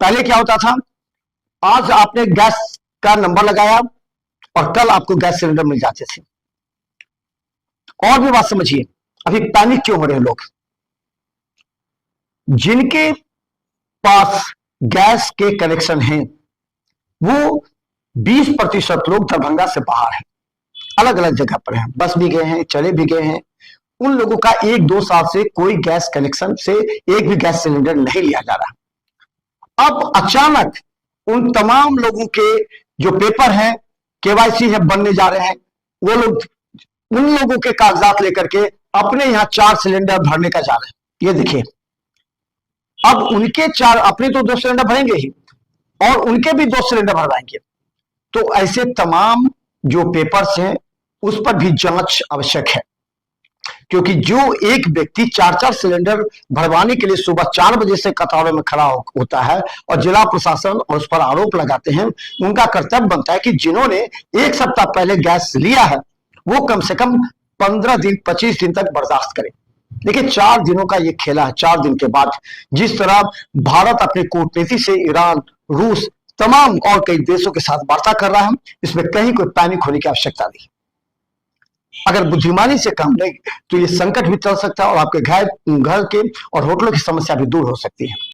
पहले क्या होता था, आज आपने गैस का नंबर लगाया और कल आपको गैस सिलेंडर मिल जाते थे। और भी बात समझिए, अभी पैनिक क्यों हो रहे हैं लोग? जिनके पास गैस के कनेक्शन हैं वो 20% लोग दरभंगा से बाहर हैं, अलग अलग जगह पर हैं, बस भी गए हैं, चले भी गए हैं। उन लोगों का 1-2 साल से कोई गैस कनेक्शन से एक भी गैस सिलेंडर नहीं लिया जा रहा। अब अचानक उन तमाम लोगों के जो पेपर हैं, केवाईसी है, बनने जा रहे हैं, वो लोग उन लोगों के कागजात लेकर के अपने यहां 4 सिलेंडर भरने का जा रहे हैं। ये देखिए, अब उनके 4, अपने तो 2 सिलेंडर भरेंगे ही और उनके भी 2 सिलेंडर भरवाएंगे। तो ऐसे तमाम जो पेपर्स हैं उस पर भी जांच आवश्यक है, क्योंकि जो एक व्यक्ति 4-4 सिलेंडर भरवाने के लिए सुबह 4 बजे से कतारों में खड़ा होता है और जिला प्रशासन और उस पर आरोप लगाते हैं, उनका कर्तव्य बनता है कि जिन्होंने 1 सप्ताह पहले गैस लिया है वो कम से कम 15 दिन 25 दिन तक बर्दाश्त करें। देखिए, 4 दिनों का ये खेला है। 4 दिन के बाद जिस तरह भारत अपनी कूटनीति से ईरान, रूस, तमाम और कई देशों के साथ वार्ता कर रहा है, इसमें कहीं कोई पैनिक होने की आवश्यकता नहीं। अगर बुद्धिमानी से काम लें तो ये संकट भी टल सकता है और आपके घर के और होटलों की समस्या भी दूर हो सकती है।